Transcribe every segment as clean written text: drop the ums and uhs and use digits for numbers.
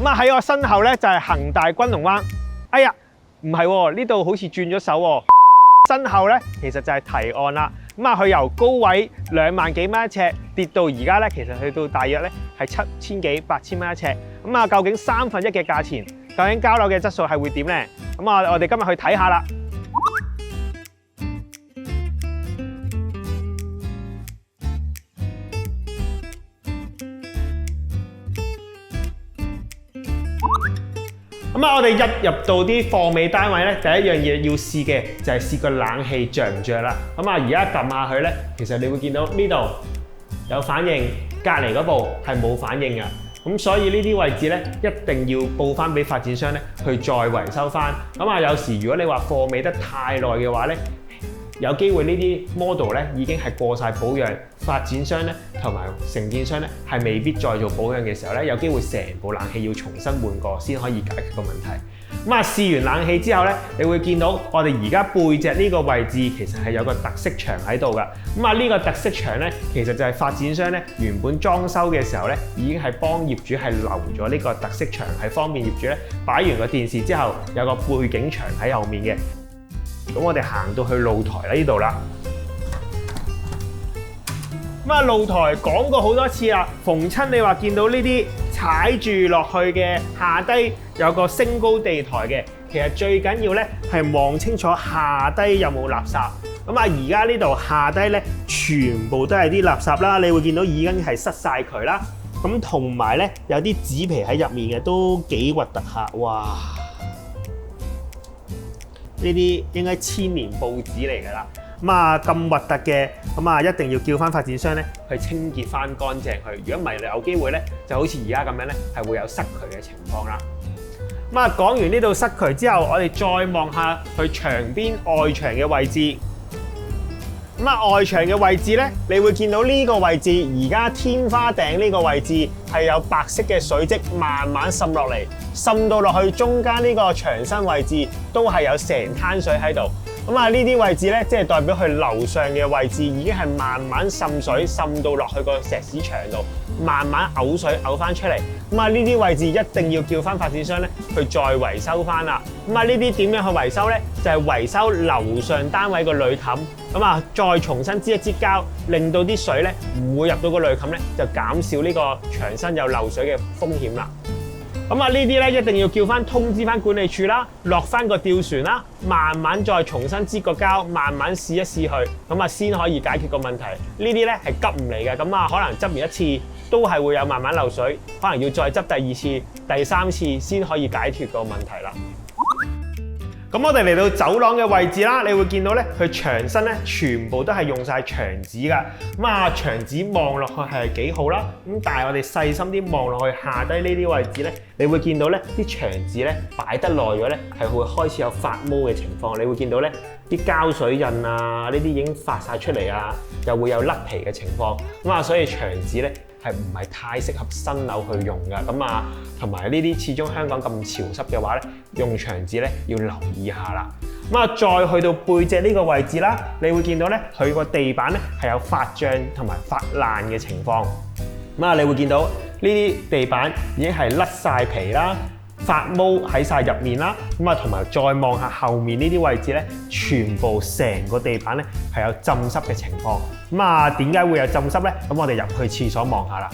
咁啊喺我身後咧就係恒大君龍灣。哎呀，唔係喎，呢度好似轉咗手喎。身後咧其實就係堤岸啦。咁啊，佢由高位2萬幾蚊一尺跌到而家咧，其實去到大約咧係7000幾8000蚊一尺。咁啊，究竟1/3嘅價錢，究竟交樓嘅質素係會點咧？咁啊，我哋今日去睇下啦。咁啊，我哋入到啲貨尾單位咧，第一樣嘢要試嘅就係試個冷氣着唔着啦。咁啊，而家撳下佢咧，其實你會見到呢度有反應，隔離嗰部係冇反應嘅。咁所以呢啲位置咧，一定要報翻俾發展商咧去再維修翻。咁啊，有時如果你話貨尾得太耐嘅話咧，有機會呢啲 model 咧已經係過晒保養，發展商咧同埋承建商咧係未必再做保養嘅時候咧，有機會成部冷氣要重新換過先可以解決個問題。咁啊，試完冷氣之後咧，你會見到我哋而家背脊呢個位置其實係有個特色牆喺度㗎。咁啊，呢個特色牆咧，其實就係發展商咧原本裝修嘅時候咧，已經係幫業主係留咗呢個特色牆，係方便業主咧擺完個電視之後有個背景牆喺後面嘅。咁我哋行到去露台呢度啦。咁啊，露台講過好多次啦，逢親你話見到呢啲踩住落去嘅下低有個升高地台嘅，其實最緊要咧係望清楚下低有冇垃圾。咁啊，而家呢度下低咧全部都係啲垃圾啦，你會見到已經係塞晒渠啦。咁同埋咧有啲紙皮喺入面嘅，都幾核突下，哇！呢啲應該1000年報紙嚟㗎啦。咁啊，咁核突嘅，咁啊一定要叫翻發展商咧去清潔翻乾淨佢。如果唔係，有機會咧就好似而家咁樣咧，係會有塞渠嘅情況啦。咁啊，講完呢度塞渠之後，我哋再望下佢牆邊外牆嘅位置。咁啊，外牆嘅位置咧，你會見到呢個位置，而家天花頂呢個位置係有白色嘅水漬慢慢滲落嚟，滲到落去中間呢個牆身位置都係有成灘水喺度。咁啊，呢啲位置咧，即係代表佢樓上嘅位置已經係慢慢滲水，滲到落去個石屎牆度，慢慢嘔水嘔翻出嚟。咁啊，呢啲位置一定要叫翻發展商咧去再維修翻啦。咁啊，呢啲點樣去維修咧？就係維修樓上單位個濾冚。咁啊，再重新擠一擠膠，令到啲水咧唔會入到個濾冚咧，就減少呢個牆身有漏水嘅風險啦。咁啊，呢啲咧一定要叫翻通知翻管理處啦，落翻個吊船啦，慢慢再重新擠個膠，慢慢試一試佢，咁啊先可以解決個問題。呢啲咧係急唔嚟嘅，咁啊可能執完一次都係會有慢慢漏水，可能要再執第2次、第3次先可以解決個問題啦。咁我哋嚟到走廊嘅位置啦，你會見到咧，佢牆身咧全部都係用晒牆紙噶。咁啊，牆紙望落去係幾好啦。咁但係我哋細心啲望落去下低呢啲位置咧，你會見到咧啲牆紙咧擺得耐咗咧，係會開始有發毛嘅情況。你會見到咧啲膠水印啊，呢啲已經發晒出嚟啊，又會有甩皮嘅情況。咁啊，所以牆紙咧係唔係太適合新樓去用㗎？咁啊，同埋呢啲始終香港咁潮濕嘅話咧，用牆紙咧要留意下啦。咁啊，再去到背脊呢個位置啦，你會見到咧佢個地板咧係有發脹同埋發爛嘅情況。咁啊，你會見到呢啲地板已經係甩晒皮啦，發毛喺晒入面啦。咁啊，同埋再望下後面呢啲位置咧，全部成個地板咧係有浸濕嘅情況。咁啊，點解會有浸濕咧？咁我哋入去廁所望下啦。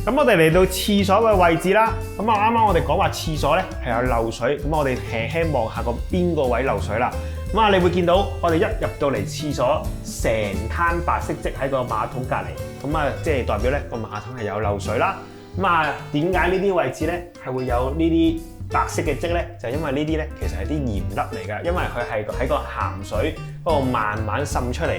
咁我哋嚟到廁所嘅位置啦。咁啊，啱啱我哋講話廁所咧係有漏水，咁我哋輕輕望下個邊個位漏水啦。咁啊，你會見到我哋一入到嚟廁所，成灘白色漬喺個馬桶隔離。咁啊，即係代表咧個馬桶係有漏水啦。咁啊，點解呢啲位置咧係會有呢啲白色嘅漬咧？就係因為呢啲咧其實係啲鹽粒嚟㗎，因為佢係喺個鹹水嗰度慢慢滲出嚟。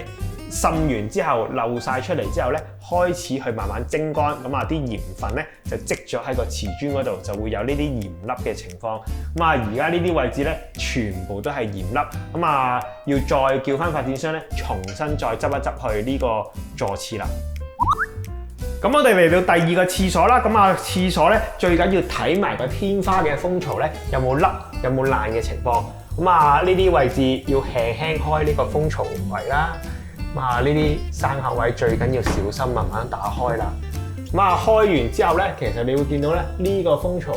滲完之後漏晒出嚟之後咧，開始去慢慢蒸乾，咁啊啲鹽分咧就積咗喺個瓷磚嗰度，就會有呢啲鹽粒嘅情況。咁啊，而家呢啲位置咧，全部都係鹽粒，咁啊要再叫翻發展商咧，重新再執一執去呢個座廁啦。咁我哋嚟到第2個廁所啦，咁啊廁所咧最緊要睇埋個天花嘅風槽咧有冇甩、有冇爛嘅情況。咁啊呢啲位置要輕輕開呢個風槽位啦。呢啲生口位最緊要小心，慢慢打開啦。咁啊開完之後咧，其實你會見到咧呢個蜂巢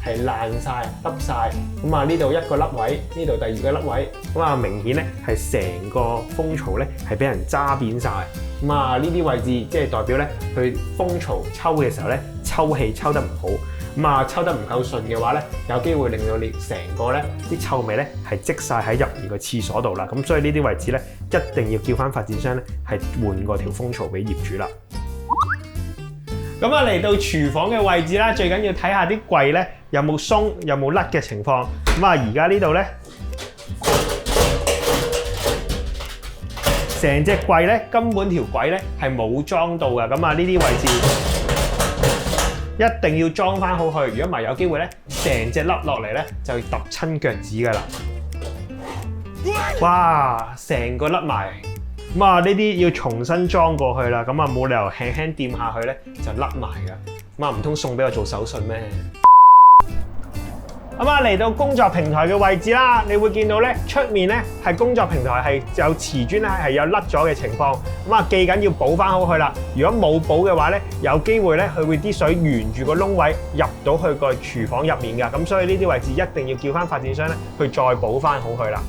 係爛晒、凹晒。咁啊呢度一個凹位，呢度第二個凹位，咁啊明顯咧係成個蜂巢咧係俾人揸扁晒。咁啊呢啲位置即係代表咧佢蜂巢抽嘅時候咧抽氣抽得唔好。咁啊抽得唔夠順嘅話咧，有機會令到你成個咧啲臭味咧係積晒喺入面個廁所度啦。咁所以呢啲位置咧一定要叫翻發展商咧係換過條蜂巢俾業主啦。咁啊嚟到廚房嘅位置啦，最緊要睇下啲櫃咧有冇鬆有冇甩嘅情況。咁啊而家呢度咧成隻櫃咧根本條櫃咧係冇裝到㗎。咁啊呢啲位置一定要裝翻好去，如果唔係有機會咧，成隻甩落嚟咧就揼親腳趾㗎啦！哇，成個甩埋，咁啊呢啲要重新裝過去啦，咁啊冇理由輕輕掂下去咧就甩埋㗎，咁啊唔通送俾我做手信咩？咁啊嚟到工作平台嘅位置啦，你會見到咧出面咧係工作平台係有瓷磚咧係有甩咗嘅情況，咁啊記緊要補翻好佢啦。如果冇補嘅話咧，有機會咧佢會啲水沿住個窿位入到去個廚房入面㗎，咁所以呢啲位置一定要叫翻發展商咧去再補翻好佢啦。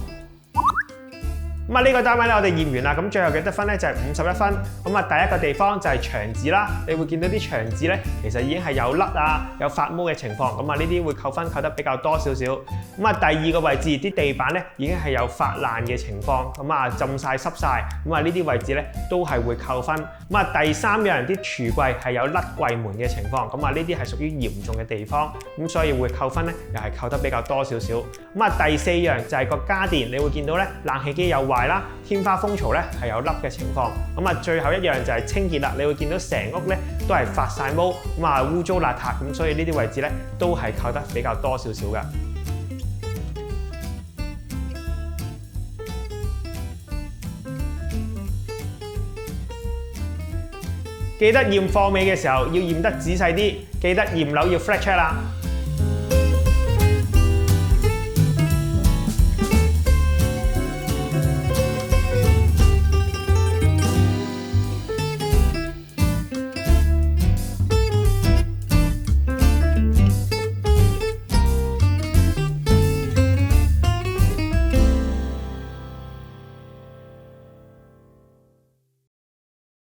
咁啊呢個單位咧我哋驗完啦，咁最後嘅得分咧就係51分。咁啊第一個地方就係牆紙啦，你會見到啲牆紙咧其實已經係有甩啊、有發毛嘅情況，咁啊呢啲會扣分扣得比較多少少。咁啊第二個位置啲地板咧已經係有發爛嘅情況，咁啊浸晒濕晒，咁啊呢啲位置咧都係會扣分。咁啊第三樣啲櫥櫃係有甩櫃門嘅情況，咁啊呢啲係屬於嚴重嘅地方，咁所以會扣分咧又係扣得比較多少少。咁啊第四樣就係個家電，你會見到咧冷氣機有壞啦，天花蜂巢咧係有甩嘅情況。咁啊最後一樣就係清潔啦，你會見到成屋咧都係發晒毛，咁啊污糟邋遢，咁所以呢啲位置咧都係扣得比較多少少㗎。記得驗貨尾嘅時候要驗得仔細啲，記得驗樓要 flat check 啦。